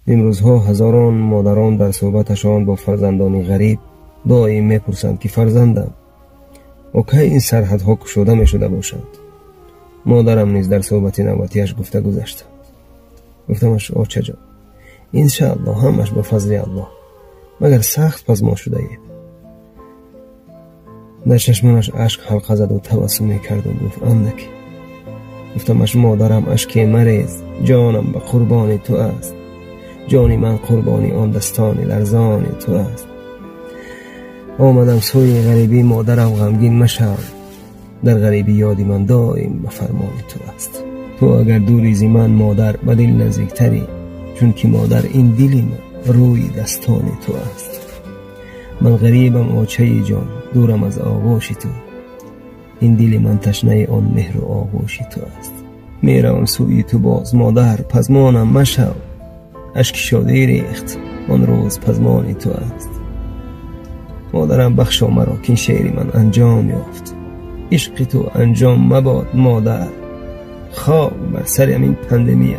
این روزها هزاران مادران در صحبتشان با فرزندانی غریب دائم میپرسند که فرزندم و کی این سرحدها گشوده میشده باشند. مادرم نیز در صحبت نوبتیش گفته گذشت. گفتمش آچه جان، انشاءالله همش با فضل الله، مگر سخت پزما شده اید. در چشمانش اشک حلقه زد و تبسمی کرد و گفت اندکی. گفتمش مادرم اشکی مریز، جانم به قربان تو است، جانی من قربانی آن دستان لرزان تو است. آمدم سوی غریبی مادرم غمگین مشو، در غریبی یادی من دائم به فرمان تو است. تو اگر دوری زی من مادر به دل نزدیکتری، چون که مادر این دلی من روی دستان تو است. من غریبم آچه جان، دورم از آغوش تو، این دل من تشنه آن مهر و آغوش تو است. میروم سوی تو باز مادر، پزمانم مشو، اشک شادی ریخت آن روز پزمان تو است. مادرم بخشا مرا که این شعر من انجام یافت، عشق تو انجام مباد مادر، خواب بر سر این پندمیه